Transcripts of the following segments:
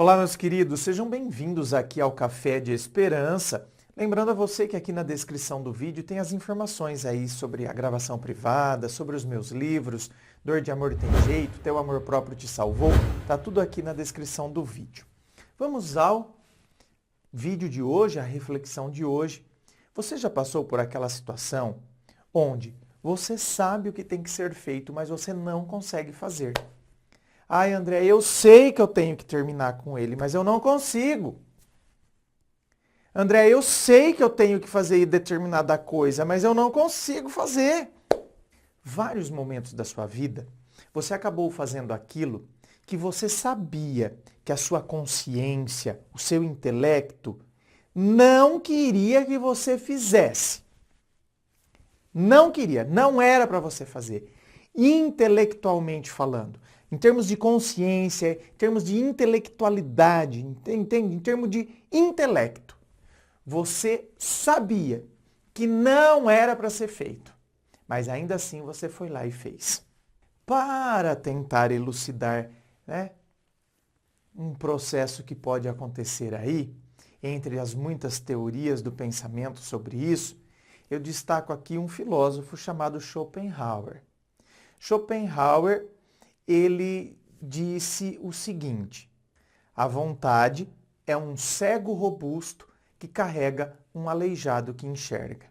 Olá, meus queridos, sejam bem-vindos aqui ao Café de Esperança. Lembrando a você que aqui na descrição do vídeo tem as informações aí sobre a gravação privada, sobre os meus livros, Dor de Amor Tem Jeito, Teu Amor Próprio Te Salvou, tá tudo aqui na descrição do vídeo. Vamos ao vídeo de hoje, a reflexão de hoje. Você já passou por aquela situação onde você sabe o que tem que ser feito, mas você não consegue fazer? Ai, André, eu sei que eu tenho que terminar com ele, mas eu não consigo. André, eu sei que eu tenho que fazer determinada coisa, mas eu não consigo fazer. Vários momentos da sua vida, você acabou fazendo aquilo que você sabia que a sua consciência, o seu intelecto, não queria que você fizesse. Não queria, não era para você fazer. Intelectualmente falando, em termos de consciência, em termos de intelectualidade, entende? Em termos de intelecto, você sabia que não era para ser feito, mas ainda assim você foi lá e fez. Para tentar elucidar, um processo que pode acontecer aí, entre as muitas teorias do pensamento sobre isso, eu destaco aqui um filósofo chamado Schopenhauer. Schopenhauer, ele disse o seguinte: a vontade é um cego robusto que carrega um aleijado que enxerga.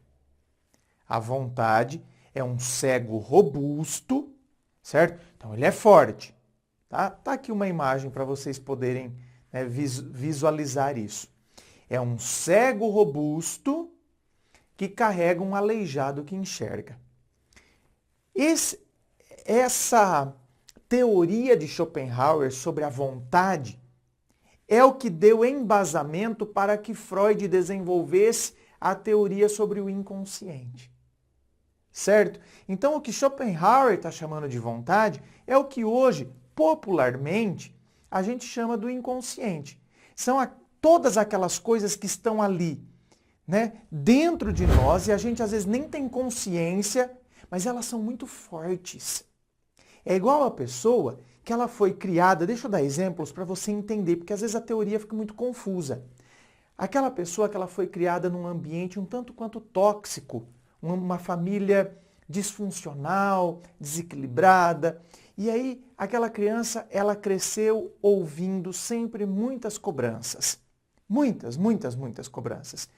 A vontade é um cego robusto, certo? Então ele é forte. Tá aqui uma imagem para vocês poderem visualizar isso. É um cego robusto que carrega um aleijado que enxerga. Essa teoria de Schopenhauer sobre a vontade é o que deu embasamento para que Freud desenvolvesse a teoria sobre o inconsciente. Certo? Então, o que Schopenhauer está chamando de vontade é o que hoje, popularmente, a gente chama do inconsciente. São todas aquelas coisas que estão ali, dentro de nós, e a gente às vezes nem tem consciência, mas elas são muito fortes. É igual a pessoa que ela foi criada, deixa eu dar exemplos para você entender, porque às vezes a teoria fica muito confusa. Aquela pessoa que ela foi criada num ambiente um tanto quanto tóxico, uma família disfuncional, desequilibrada, e aí aquela criança, ela cresceu ouvindo sempre muitas cobranças. Muitas cobranças.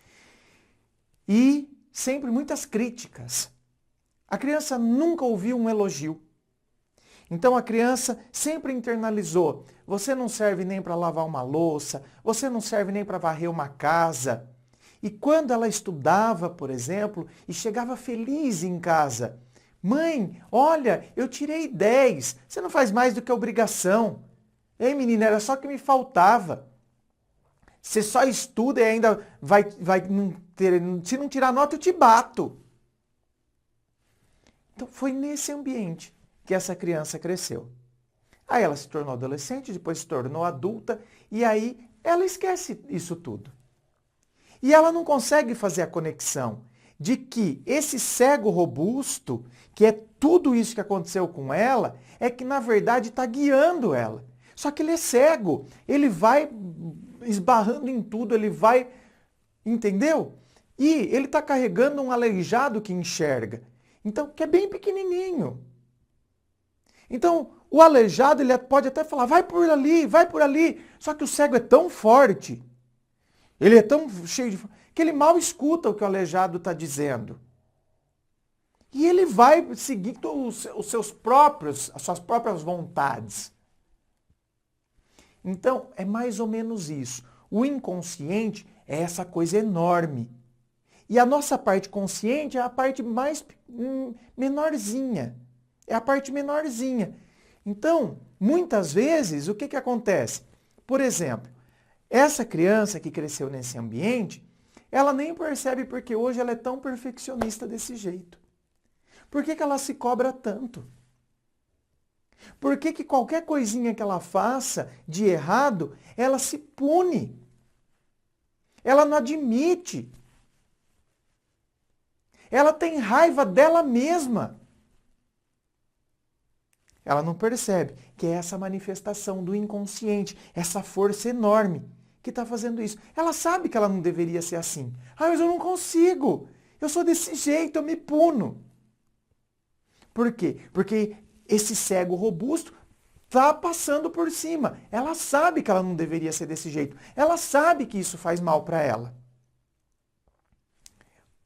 E sempre muitas críticas. A criança nunca ouviu um elogio. Então a criança sempre internalizou: você não serve nem para lavar uma louça, você não serve nem para varrer uma casa. E quando ela estudava, por exemplo, e chegava feliz em casa: mãe, olha, eu tirei 10, você não faz mais do que obrigação. Ei, menina, era só que me faltava. Você só estuda e ainda vai não ter, se não tirar nota, eu te bato. Então foi nesse ambiente que essa criança cresceu. Aí ela se tornou adolescente, depois se tornou adulta, e aí ela esquece isso tudo. E ela não consegue fazer a conexão de que esse cego robusto, que é tudo isso que aconteceu com ela, é que na verdade está guiando ela. Só que ele é cego, ele vai esbarrando em tudo, ele vai, entendeu? E ele está carregando um aleijado que enxerga, então que é bem pequenininho. Então, o aleijado, ele pode até falar, vai por ali. Só que o cego é tão forte, ele é tão cheio de... que ele mal escuta o que o aleijado está dizendo. E ele vai seguindo as suas próprias vontades. Então, é mais ou menos isso. O inconsciente é essa coisa enorme. E a nossa parte consciente é a parte mais menorzinha. É a parte menorzinha. Então, muitas vezes, o que acontece? Por exemplo, essa criança que cresceu nesse ambiente, ela nem percebe porque hoje ela é tão perfeccionista desse jeito. Por que ela se cobra tanto? Por que qualquer coisinha que ela faça de errado, ela se pune? Ela não admite. Ela tem raiva dela mesma. Ela não percebe que é essa manifestação do inconsciente, essa força enorme que está fazendo isso. Ela sabe que ela não deveria ser assim. Ah, mas eu não consigo. Eu sou desse jeito, eu me puno. Por quê? Porque esse cego robusto está passando por cima. Ela sabe que ela não deveria ser desse jeito. Ela sabe que isso faz mal para ela.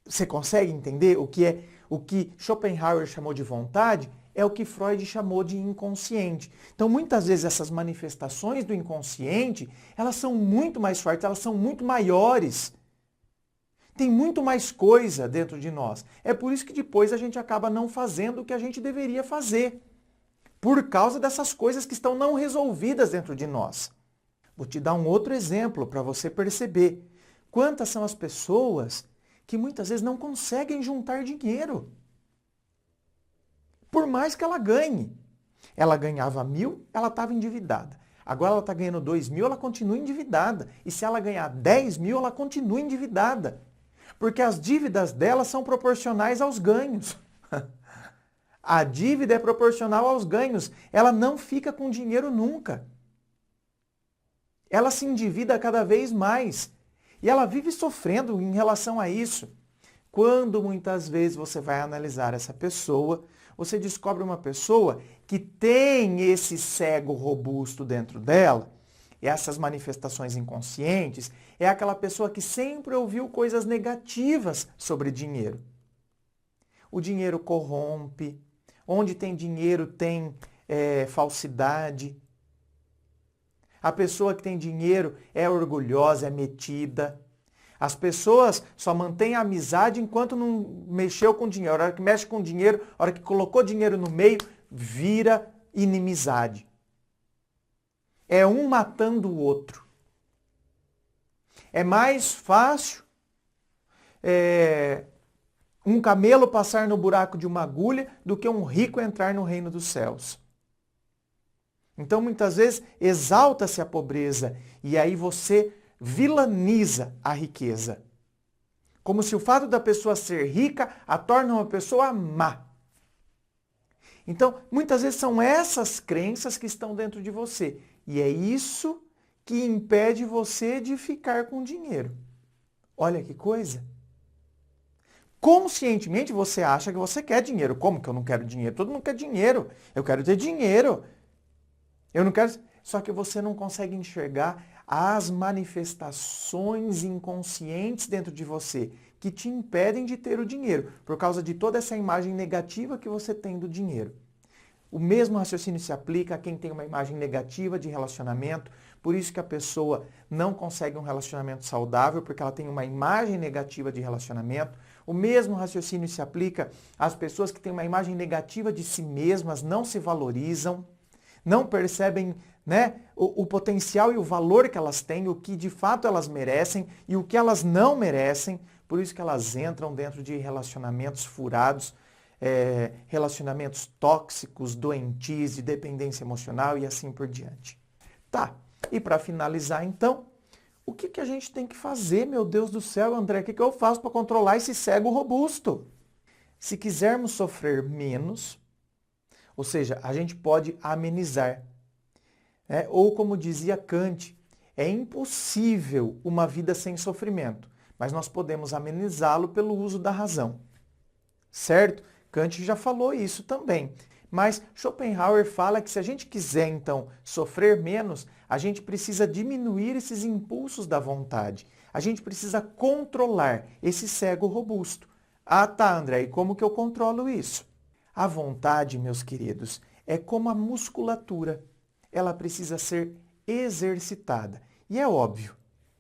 Você consegue entender o que Schopenhauer chamou de vontade? É o que Freud chamou de inconsciente. Então, muitas vezes essas manifestações do inconsciente, elas são muito mais fortes, elas são muito maiores. Tem muito mais coisa dentro de nós. É por isso que depois a gente acaba não fazendo o que a gente deveria fazer. Por causa dessas coisas que estão não resolvidas dentro de nós. Vou te dar um outro exemplo para você perceber. Quantas são as pessoas que muitas vezes não conseguem juntar dinheiro? Por mais que ela ganhe. Ela ganhava 1.000, ela estava endividada. Agora ela está ganhando 2.000, ela continua endividada. E se ela ganhar 10.000, ela continua endividada. Porque as dívidas dela são proporcionais aos ganhos. A dívida é proporcional aos ganhos. Ela não fica com dinheiro nunca. Ela se endivida cada vez mais. E ela vive sofrendo em relação a isso. Quando muitas vezes você vai analisar essa pessoa, você descobre uma pessoa que tem esse cego robusto dentro dela, e essas manifestações inconscientes, é aquela pessoa que sempre ouviu coisas negativas sobre dinheiro. O dinheiro corrompe, onde tem dinheiro tem falsidade. A pessoa que tem dinheiro é orgulhosa, é metida. As pessoas só mantêm a amizade enquanto não mexeu com dinheiro. A hora que mexe com dinheiro, a hora que colocou dinheiro no meio, vira inimizade. É um matando o outro. É mais fácil um camelo passar no buraco de uma agulha do que um rico entrar no reino dos céus. Então, muitas vezes, exalta-se a pobreza e aí você vilaniza a riqueza. Como se o fato da pessoa ser rica a torna uma pessoa má. Então, muitas vezes são essas crenças que estão dentro de você. E é isso que impede você de ficar com dinheiro. Olha que coisa. Conscientemente você acha que você quer dinheiro. Como que eu não quero dinheiro? Todo mundo quer dinheiro. Eu quero ter dinheiro. Eu não quero... Só que você não consegue enxergar as manifestações inconscientes dentro de você que te impedem de ter o dinheiro, por causa de toda essa imagem negativa que você tem do dinheiro. O mesmo raciocínio se aplica a quem tem uma imagem negativa de relacionamento, por isso que a pessoa não consegue um relacionamento saudável, porque ela tem uma imagem negativa de relacionamento. O mesmo raciocínio se aplica às pessoas que têm uma imagem negativa de si mesmas, não se valorizam, não percebem, né, o potencial e o valor que elas têm, o que de fato elas merecem e o que elas não merecem. Por isso que elas entram dentro de relacionamentos furados, relacionamentos tóxicos, doentios, de dependência emocional e assim por diante. Tá, e para finalizar então, o que a gente tem que fazer, meu Deus do céu, André? O que eu faço para controlar esse cego robusto? Se quisermos sofrer menos, ou seja, a gente pode amenizar. Ou como dizia Kant, é impossível uma vida sem sofrimento, mas nós podemos amenizá-lo pelo uso da razão. Certo? Kant já falou isso também. Mas Schopenhauer fala que se a gente quiser, então, sofrer menos, a gente precisa diminuir esses impulsos da vontade. A gente precisa controlar esse cego robusto. Ah, tá, André, e como que eu controlo isso? A vontade, meus queridos, é como a musculatura. Ela precisa ser exercitada. E é óbvio,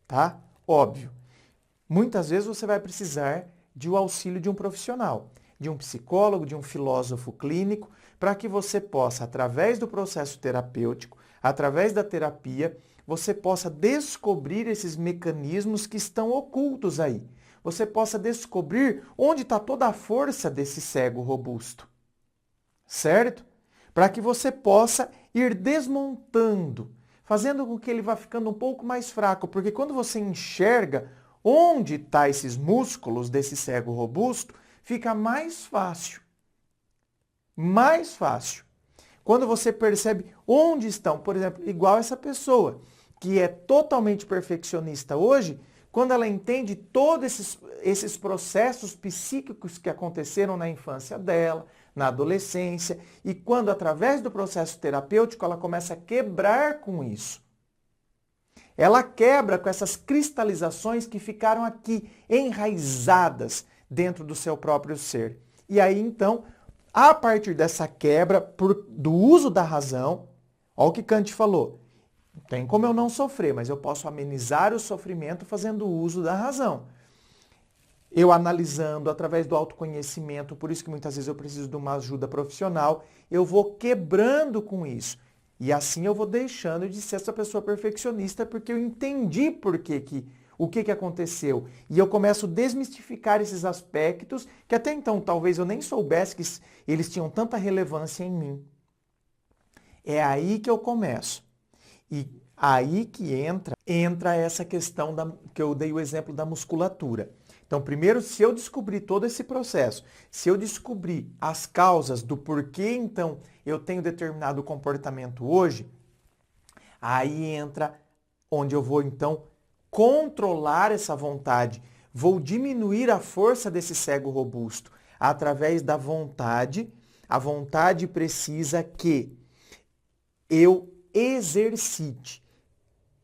tá? Óbvio. Muitas vezes você vai precisar de o auxílio de um profissional, de um psicólogo, de um filósofo clínico, para que você possa, através do processo terapêutico, através da terapia, você possa descobrir esses mecanismos que estão ocultos aí. Você possa descobrir onde está toda a força desse cego robusto. Certo? Para que você possa ir desmontando, fazendo com que ele vá ficando um pouco mais fraco, porque quando você enxerga onde estão esses músculos desse cego robusto, fica mais fácil. Mais fácil. Quando você percebe onde estão, por exemplo, igual essa pessoa que é totalmente perfeccionista hoje, quando ela entende todos esses processos psíquicos que aconteceram na infância dela, na adolescência, e quando através do processo terapêutico ela começa a quebrar com isso. Ela quebra com essas cristalizações que ficaram aqui, enraizadas dentro do seu próprio ser. E aí, então, a partir dessa quebra do uso da razão, olha o que Kant falou, tem como eu não sofrer, mas eu posso amenizar o sofrimento fazendo uso da razão. Eu analisando através do autoconhecimento, por isso que muitas vezes eu preciso de uma ajuda profissional, eu vou quebrando com isso. E assim eu vou deixando de ser essa pessoa perfeccionista, porque eu entendi o que aconteceu. E eu começo a desmistificar esses aspectos que até então talvez eu nem soubesse que eles tinham tanta relevância em mim. É aí que eu começo. E aí que entra essa questão que eu dei o exemplo da musculatura. Então, primeiro, se eu descobrir todo esse processo, se eu descobrir as causas do porquê, então, eu tenho determinado comportamento hoje, aí entra onde eu vou, então, controlar essa vontade. Vou diminuir a força desse cego robusto através da vontade. A vontade precisa que eu exercite.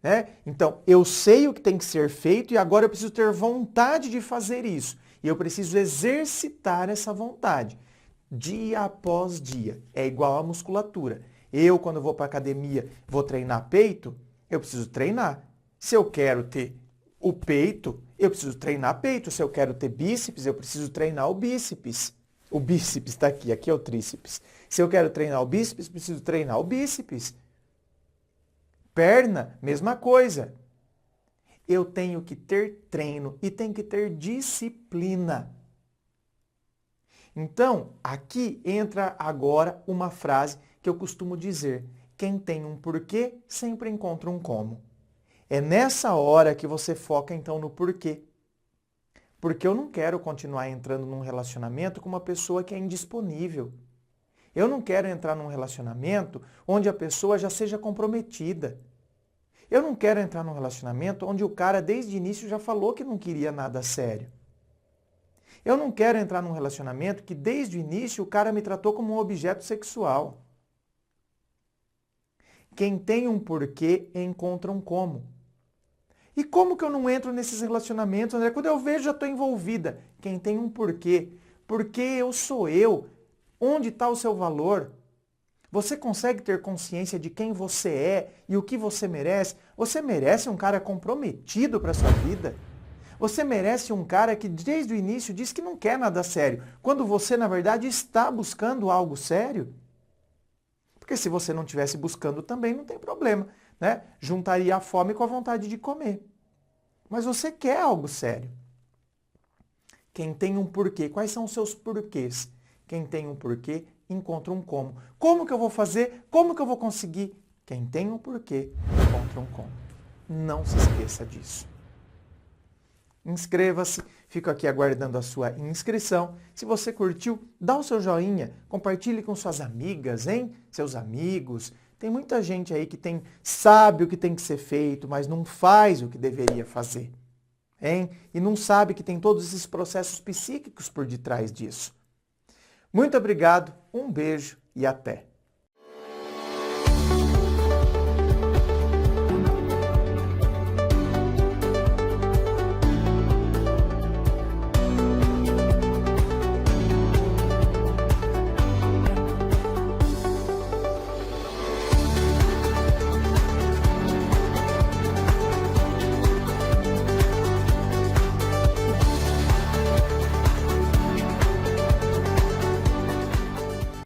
Né? Então, eu sei o que tem que ser feito e agora eu preciso ter vontade de fazer isso. E eu preciso exercitar essa vontade, dia após dia. É igual à musculatura. Eu, quando vou para a academia, vou treinar peito, eu preciso treinar. Se eu quero ter o peito, eu preciso treinar peito. Se eu quero ter bíceps, eu preciso treinar o bíceps. O bíceps está aqui é o tríceps. Se eu quero treinar o bíceps, preciso treinar o bíceps. Perna, mesma coisa. Eu tenho que ter treino e tenho que ter disciplina. Então, aqui entra agora uma frase que eu costumo dizer: quem tem um porquê sempre encontra um como. É nessa hora que você foca então no porquê. Porque eu não quero continuar entrando num relacionamento com uma pessoa que é indisponível. Eu não quero entrar num relacionamento onde a pessoa já seja comprometida. Eu não quero entrar num relacionamento onde o cara desde o início já falou que não queria nada sério. Eu não quero entrar num relacionamento que desde o início o cara me tratou como um objeto sexual. Quem tem um porquê encontra um como. E como que eu não entro nesses relacionamentos, André? Quando eu vejo, já estou envolvida. Quem tem um porquê. Porque eu sou eu. Onde está o seu valor? Você consegue ter consciência de quem você é e o que você merece? Você merece um cara comprometido para a sua vida? Você merece um cara que desde o início diz que não quer nada sério, quando você, na verdade, está buscando algo sério? Porque se você não estivesse buscando também, não tem problema, né? Juntaria a fome com a vontade de comer. Mas você quer algo sério. Quem tem um porquê, quais são os seus porquês? Quem tem um porquê, encontra um como. Como que eu vou fazer? Como que eu vou conseguir? Quem tem um porquê, encontra um como. Não se esqueça disso. Inscreva-se, fico aqui aguardando a sua inscrição. Se você curtiu, dá o seu joinha, compartilhe com suas amigas, hein? Seus amigos. Tem muita gente aí que sabe o que tem que ser feito, mas não faz o que deveria fazer. Hein? E não sabe que tem todos esses processos psíquicos por detrás disso. Muito obrigado, um beijo e até!